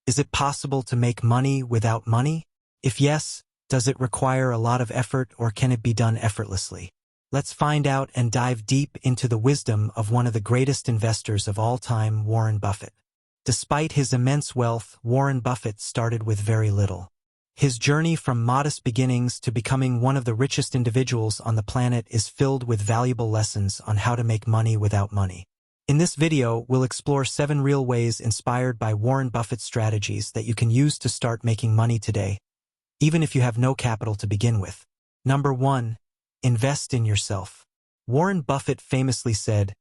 Is it possible to make money without money? If yes, does it require a lot of effort or can it be done effortlessly? Let's find out and dive deep into the wisdom of one of the greatest investors of all time, Warren Buffett. Despite his immense wealth, Warren Buffett started with very little. His journey from modest beginnings to becoming one of the richest individuals on the planet is filled with valuable lessons on how to make money without money. In this video, we'll explore 7 real ways inspired by Warren Buffett's strategies that you can use to start making money today, even if you have no capital to begin with. Number 1. Invest in yourself. Warren Buffett famously said,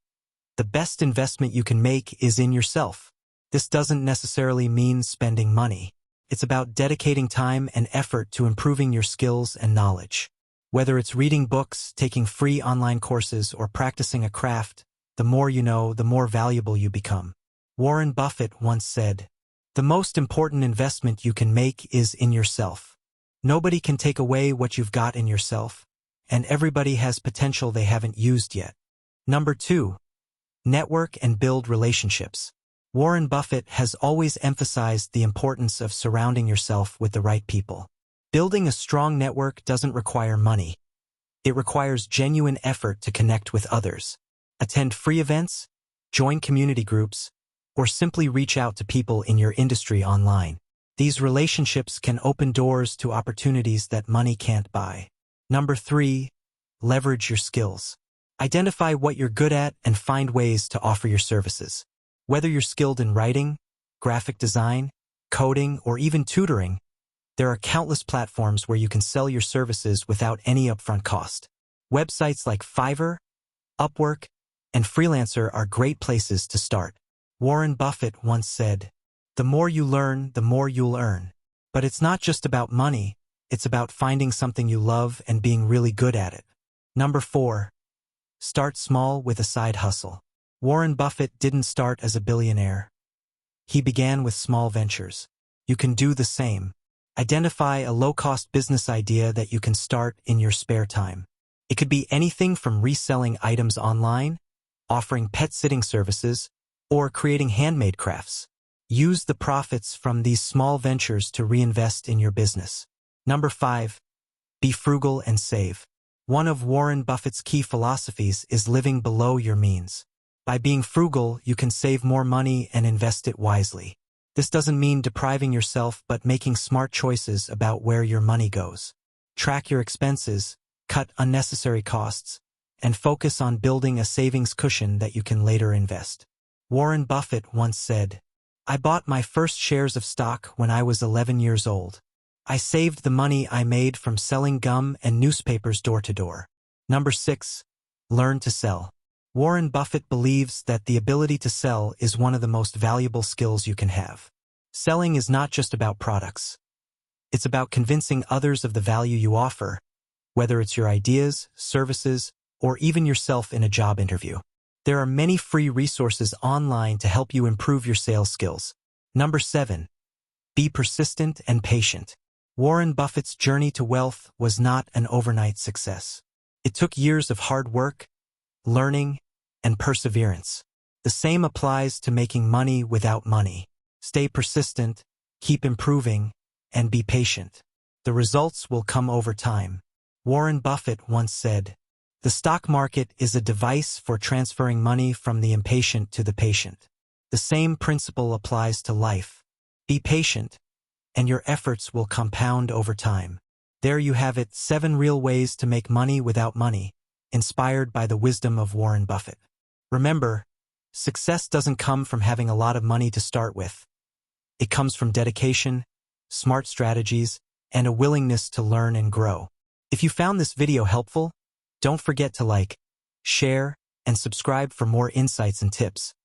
"The best investment you can make is in yourself." This doesn't necessarily mean spending money. It's about dedicating time and effort to improving your skills and knowledge. Whether it's reading books, taking free online courses, or practicing a craft, the more you know, the more valuable you become. Warren Buffett once said, "The most important investment you can make is in yourself. Nobody can take away what you've got in yourself, and everybody has potential they haven't used yet." Number 2. Network and build relationships. Warren Buffett has always emphasized the importance of surrounding yourself with the right people. Building a strong network doesn't require money. It requires genuine effort to connect with others. Attend free events, join community groups, or simply reach out to people in your industry online. These relationships can open doors to opportunities that money can't buy. Number 3. Leverage your skills. Identify what you're good at and find ways to offer your services. Whether you're skilled in writing, graphic design, coding, or even tutoring, there are countless platforms where you can sell your services without any upfront cost. Websites like Fiverr, Upwork, and Freelancer are great places to start. Warren Buffett once said, "The more you learn, the more you'll earn." But it's not just about money, it's about finding something you love and being really good at it. Number 4. Start small with a side hustle. Warren Buffett didn't start as a billionaire. He began with small ventures. You can do the same. Identify a low-cost business idea that you can start in your spare time. It could be anything from reselling items online, offering pet-sitting services, or creating handmade crafts. Use the profits from these small ventures to reinvest in your business. Number 5. Be frugal and save. One of Warren Buffett's key philosophies is living below your means. By being frugal, you can save more money and invest it wisely. This doesn't mean depriving yourself, but making smart choices about where your money goes. Track your expenses, cut unnecessary costs, and focus on building a savings cushion that you can later invest. Warren Buffett once said, "I bought my first shares of stock when I was 11 years old. I saved the money I made from selling gum and newspapers door to door." Number 6. Learn to sell. Warren Buffett believes that the ability to sell is one of the most valuable skills you can have. Selling is not just about products. It's about convincing others of the value you offer, whether it's your ideas, services, or even yourself in a job interview. There are many free resources online to help you improve your sales skills. Number 7. Be persistent and patient. Warren Buffett's journey to wealth was not an overnight success. It took years of hard work, learning, and perseverance. The same applies to making money without money. Stay persistent, keep improving, and be patient. The results will come over time. Warren Buffett once said, "The stock market is a device for transferring money from the impatient to the patient." The same principle applies to life. Be patient, and your efforts will compound over time. There you have it, 7 real ways to make money without money, inspired by the wisdom of Warren Buffett. Remember, success doesn't come from having a lot of money to start with. It comes from dedication, smart strategies, and a willingness to learn and grow. If you found this video helpful, don't forget to like, share, and subscribe for more insights and tips.